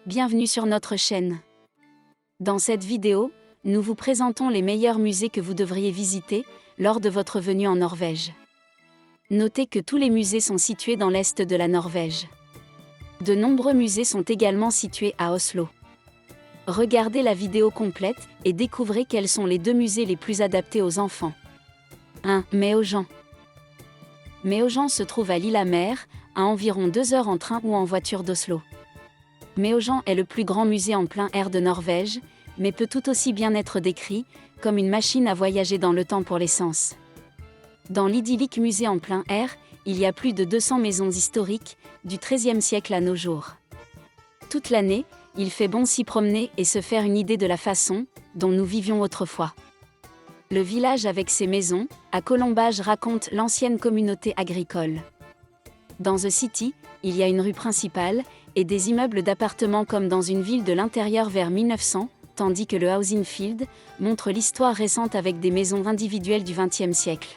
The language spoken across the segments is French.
Bienvenue sur notre chaîne. Dans cette vidéo, nous vous présentons les meilleurs musées que vous devriez visiter lors de votre venue en Norvège. Notez que tous les musées sont situés dans l'est de la Norvège. De nombreux musées sont également situés à Oslo. Regardez la vidéo complète et découvrez quels sont les deux musées les plus adaptés aux enfants. 1. Meojan. Meojan se trouve à Lillehammer, à environ 2 heures en train ou en voiture d'Oslo. Meojan est le plus grand musée en plein air de Norvège, mais peut tout aussi bien être décrit comme une machine à voyager dans le temps pour les sens. Dans l'idyllique musée en plein air, il y a plus de 200 maisons historiques, du XIIIe siècle à nos jours. Toute l'année, il fait bon s'y promener et se faire une idée de la façon dont nous vivions autrefois. Le village avec ses maisons, à colombage, raconte l'ancienne communauté agricole. Dans The City, il y a une rue principale et des immeubles d'appartements comme dans une ville de l'intérieur vers 1900, tandis que le Housing Field montre l'histoire récente avec des maisons individuelles du XXe siècle.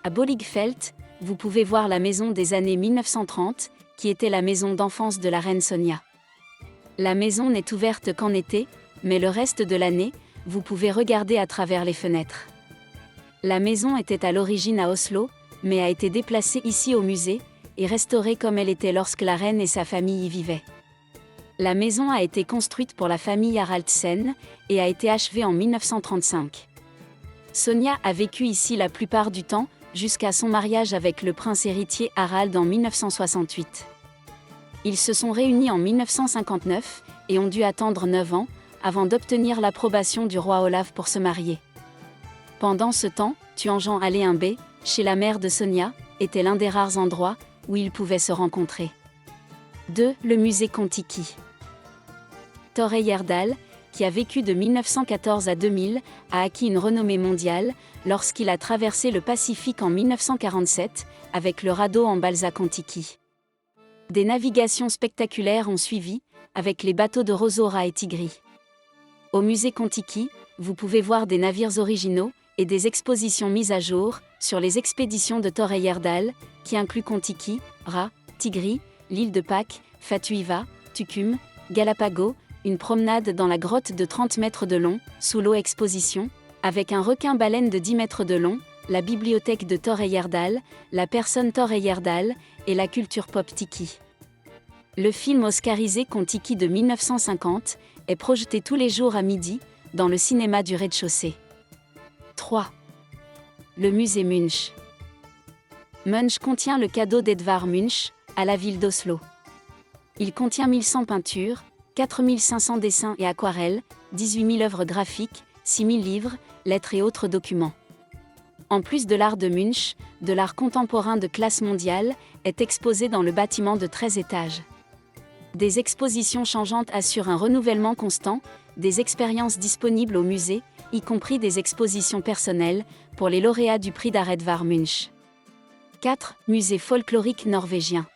À Boligfelt, vous pouvez voir la maison des années 1930, qui était la maison d'enfance de la reine Sonja. La maison n'est ouverte qu'en été, mais le reste de l'année, vous pouvez regarder à travers les fenêtres. La maison était à l'origine à Oslo, mais a été déplacée ici au musée, et restaurée comme elle était lorsque la reine et sa famille y vivaient. La maison a été construite pour la famille Haraldsen, et a été achevée en 1935. Sonja a vécu ici la plupart du temps, jusqu'à son mariage avec le prince héritier Harald en 1968. Ils se sont réunis en 1959, et ont dû attendre 9 ans, avant d'obtenir l'approbation du roi Olaf pour se marier. Pendant ce temps, Tuanjan Alléimbé, chez la mère de Sonja, était l'un des rares endroits où ils pouvaient se rencontrer. 2. Le musée Kon-Tiki. Thor Heyerdahl, qui a vécu de 1914 à 2000, a acquis une renommée mondiale lorsqu'il a traversé le Pacifique en 1947 avec le radeau en balsa Kon-Tiki. Des navigations spectaculaires ont suivi, avec les bateaux de Rosaura et Tigris. Au musée Kon-Tiki, vous pouvez voir des navires originaux et des expositions mises à jour sur les expéditions de Thor Heyerdahl, qui incluent Kon-Tiki, Ra, Tigris, l'île de Pâques, Fatuhiva, Tukum, Galapagos, une promenade dans la grotte de 30 mètres de long, sous l'eau exposition, avec un requin-baleine de 10 mètres de long, la bibliothèque de Thor Heyerdahl, la personne Thor Heyerdahl et la culture pop Tiki. Le film oscarisé Kon-Tiki de 1950 est projeté tous les jours à midi, dans le cinéma du rez-de-chaussée. 3. Le musée Munch. Munch contient le cadeau d'Edvard Munch, à la ville d'Oslo. Il contient 1100 peintures, 4500 dessins et aquarelles, 18 000 œuvres graphiques, 6 000 livres, lettres et autres documents. En plus de l'art de Munch, de l'art contemporain de classe mondiale est exposé dans le bâtiment de 13 étages. Des expositions changeantes assurent un renouvellement constant, des expériences disponibles au musée, y compris des expositions personnelles, pour les lauréats du prix d'art Edvard Munch. 4. Musée folklorique norvégien.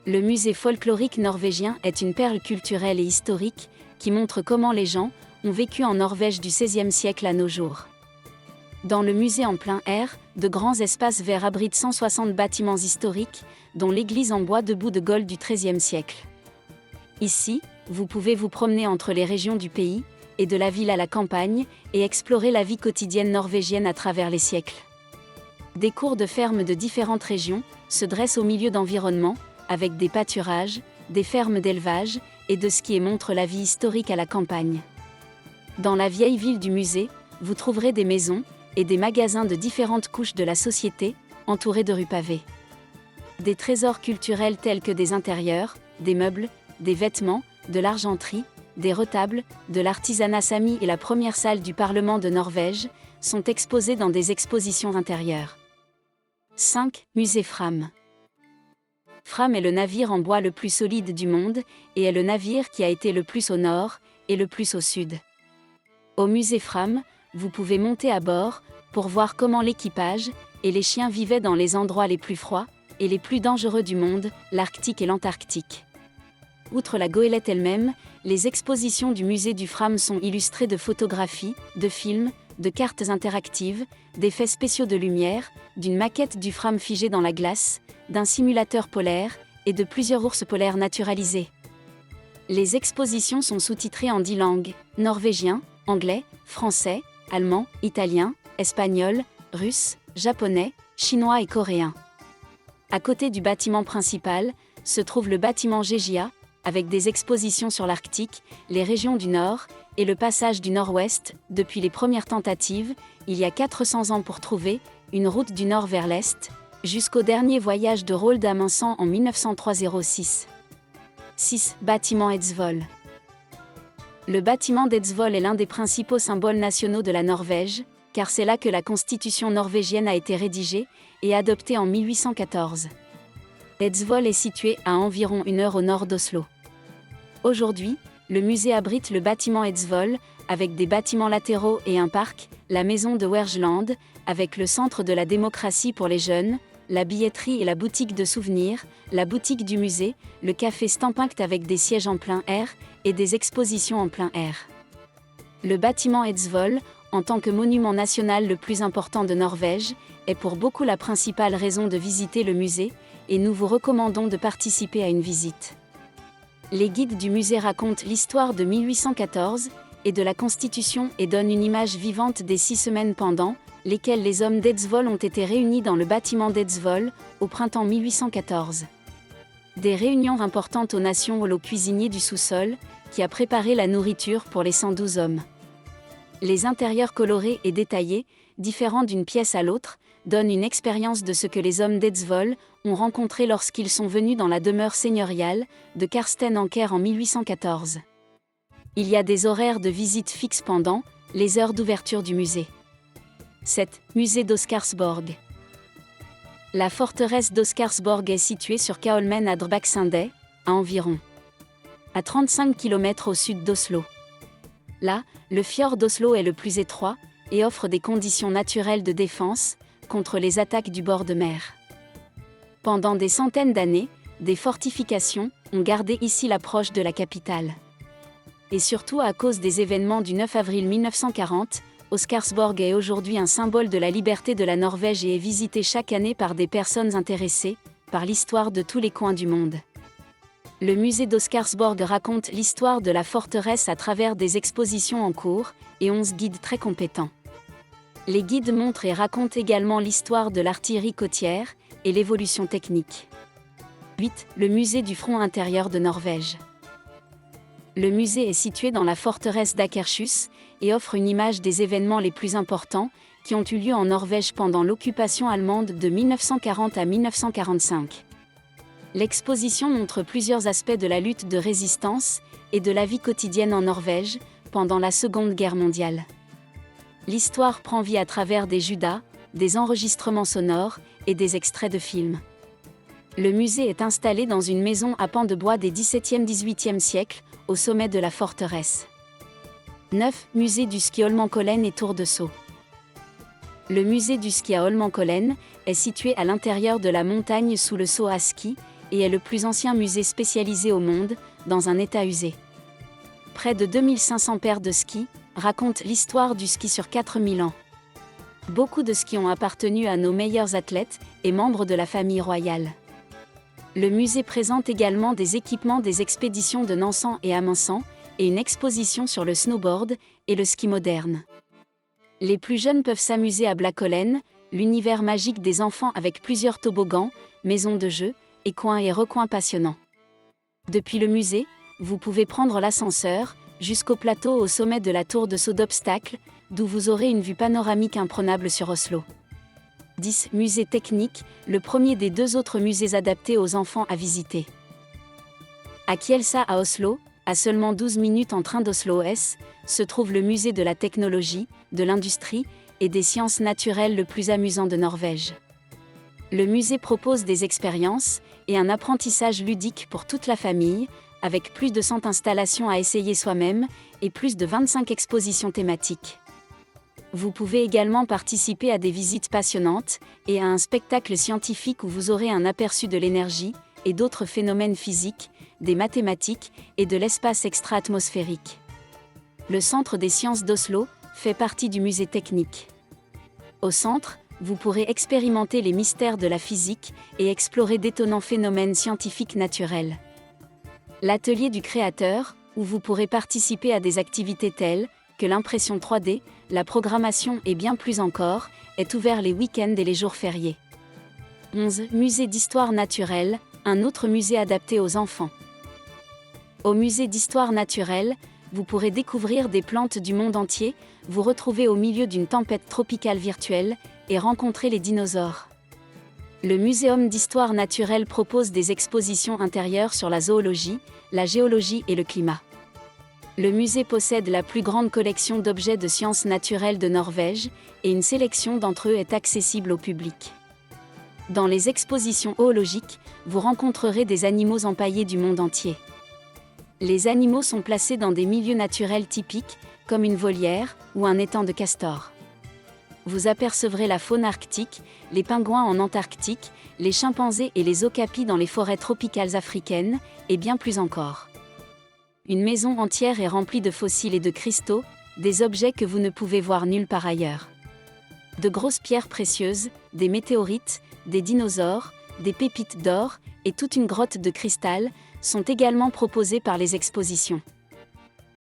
Le musée folklorique norvégien est une perle culturelle et historique, qui montre comment les gens ont vécu en Norvège du XVIe siècle à nos jours. Dans le musée en plein air, de grands espaces verts abritent 160 bâtiments historiques, dont l'église en bois debout de Gol du XIIIe siècle. Ici, vous pouvez vous promener entre les régions du pays, et de la ville à la campagne, et explorer la vie quotidienne norvégienne à travers les siècles. Des cours de ferme de différentes régions se dressent au milieu d'environnements, avec des pâturages, des fermes d'élevage, et de ski et montrent la vie historique à la campagne. Dans la vieille ville du musée, vous trouverez des maisons, et des magasins de différentes couches de la société, entourés de rues pavées. Des trésors culturels tels que des intérieurs, des meubles, des vêtements, de l'argenterie, des retables, de l'artisanat sami et la première salle du Parlement de Norvège, sont exposés dans des expositions intérieures. 5. Musée Fram. Fram est le navire en bois le plus solide du monde, et est le navire qui a été le plus au nord, et le plus au sud. Au musée Fram, vous pouvez monter à bord, pour voir comment l'équipage et les chiens vivaient dans les endroits les plus froids et les plus dangereux du monde, l'Arctique et l'Antarctique. Outre la goélette elle-même, les expositions du musée du Fram sont illustrées de photographies, de films, de cartes interactives, d'effets spéciaux de lumière, d'une maquette du Fram figé dans la glace, d'un simulateur polaire, et de plusieurs ours polaires naturalisés. Les expositions sont sous-titrées en 10 langues, norvégien, anglais, français, allemand, italien, espagnol, russe, japonais, chinois et coréen. À côté du bâtiment principal, se trouve le bâtiment GEGIA, avec des expositions sur l'Arctique, les régions du Nord, et le passage du Nord-Ouest, depuis les premières tentatives, il y a 400 ans pour trouver une route du Nord vers l'Est, jusqu'au dernier voyage de Roald Amundsen en 1903-06. 6. Bâtiment Eidsvoll. Le bâtiment d'Eidsvoll est l'un des principaux symboles nationaux de la Norvège, car c'est là que la constitution norvégienne a été rédigée et adoptée en 1814. Eidsvoll est situé à environ 1 heure au nord d'Oslo. Aujourd'hui, le musée abrite le bâtiment Eidsvoll, avec des bâtiments latéraux et un parc, la maison de Wergeland, avec le centre de la démocratie pour les jeunes, la billetterie et la boutique de souvenirs, la boutique du musée, le café Stampunkt avec des sièges en plein air et des expositions en plein air. Le bâtiment Eidsvoll, en tant que monument national le plus important de Norvège, est pour beaucoup la principale raison de visiter le musée, et nous vous recommandons de participer à une visite. Les guides du musée racontent l'histoire de 1814 et de la Constitution et donnent une image vivante des 6 semaines pendant lesquelles les hommes d'Eidsvoll ont été réunis dans le bâtiment d'Eidsvoll, au printemps 1814. Des réunions importantes aux Nations au cuisinier du sous-sol, qui a préparé la nourriture pour les 112 hommes. Les intérieurs colorés et détaillés, différents d'une pièce à l'autre, donnent une expérience de ce que les hommes d'Eidsvoll ont rencontré lorsqu'ils sont venus dans la demeure seigneuriale de Karsten Anker en 1814. Il y a des horaires de visite fixes pendant les heures d'ouverture du musée. 7. Musée d'Oscarsborg. La forteresse d'Oscarsborg est située sur Kaholmen à Drbakssundet, à environ 35 km au sud d'Oslo. Là, le fjord d'Oslo est le plus étroit et offre des conditions naturelles de défense contre les attaques du bord de mer. Pendant des centaines d'années, des fortifications ont gardé ici l'approche de la capitale. Et surtout à cause des événements du 9 avril 1940, Oscarsborg est aujourd'hui un symbole de la liberté de la Norvège et est visité chaque année par des personnes intéressées par l'histoire de tous les coins du monde. Le musée d'Oscarsborg raconte l'histoire de la forteresse à travers des expositions en cours et 11 guides très compétents. Les guides montrent et racontent également l'histoire de l'artillerie côtière et l'évolution technique. 8. Le musée du front intérieur de Norvège. Le musée est situé dans la forteresse d'Akershus et offre une image des événements les plus importants qui ont eu lieu en Norvège pendant l'occupation allemande de 1940 à 1945. L'exposition montre plusieurs aspects de la lutte de résistance et de la vie quotidienne en Norvège pendant la Seconde Guerre mondiale. L'histoire prend vie à travers des judas, des enregistrements sonores et des extraits de films. Le musée est installé dans une maison à pans de bois des XVIIe-XVIIIe siècles, au sommet de la forteresse. 9. Musée du ski Holmenkollen et Tour de Saut. Le musée du ski à Holmenkollen est situé à l'intérieur de la montagne sous le saut à ski et est le plus ancien musée spécialisé au monde, dans un état usé. Près de 2500 paires de skis racontent l'histoire du ski sur 4000 ans. Beaucoup de skis ont appartenu à nos meilleurs athlètes et membres de la famille royale. Le musée présente également des équipements des expéditions de Nansen et Amundsen et une exposition sur le snowboard et le ski moderne. Les plus jeunes peuvent s'amuser à Blackhollen, l'univers magique des enfants avec plusieurs toboggans, maisons de jeux et coins et recoins passionnants. Depuis le musée, vous pouvez prendre l'ascenseur jusqu'au plateau au sommet de la tour de saut d'obstacles, d'où vous aurez une vue panoramique imprenable sur Oslo. 10. Musée technique, le premier des 2 autres musées adaptés aux enfants à visiter. À Kielsa à Oslo, à seulement 12 minutes en train d'Oslo S, se trouve le musée de la technologie, de l'industrie et des sciences naturelles le plus amusant de Norvège. Le musée propose des expériences et un apprentissage ludique pour toute la famille, avec plus de 100 installations à essayer soi-même et plus de 25 expositions thématiques. Vous pouvez également participer à des visites passionnantes et à un spectacle scientifique où vous aurez un aperçu de l'énergie et d'autres phénomènes physiques, des mathématiques et de l'espace extra-atmosphérique. Le Centre des sciences d'Oslo fait partie du musée technique. Au centre, vous pourrez expérimenter les mystères de la physique et explorer d'étonnants phénomènes scientifiques naturels. L'atelier du créateur, où vous pourrez participer à des activités telles que l'impression 3D, la programmation et bien plus encore, est ouvert les week-ends et les jours fériés. 11. Musée d'histoire naturelle, un autre musée adapté aux enfants. Au musée d'histoire naturelle, vous pourrez découvrir des plantes du monde entier, vous retrouver au milieu d'une tempête tropicale virtuelle et rencontrer les dinosaures. Le Muséum d'histoire naturelle propose des expositions intérieures sur la zoologie, la géologie et le climat. Le musée possède la plus grande collection d'objets de sciences naturelles de Norvège, et une sélection d'entre eux est accessible au public. Dans les expositions zoologiques, vous rencontrerez des animaux empaillés du monde entier. Les animaux sont placés dans des milieux naturels typiques, comme une volière ou un étang de castor. Vous apercevrez la faune arctique, les pingouins en Antarctique, les chimpanzés et les okapis dans les forêts tropicales africaines, et bien plus encore. Une maison entière est remplie de fossiles et de cristaux, des objets que vous ne pouvez voir nulle part ailleurs. De grosses pierres précieuses, des météorites, des dinosaures, des pépites d'or, et toute une grotte de cristal, sont également proposées par les expositions.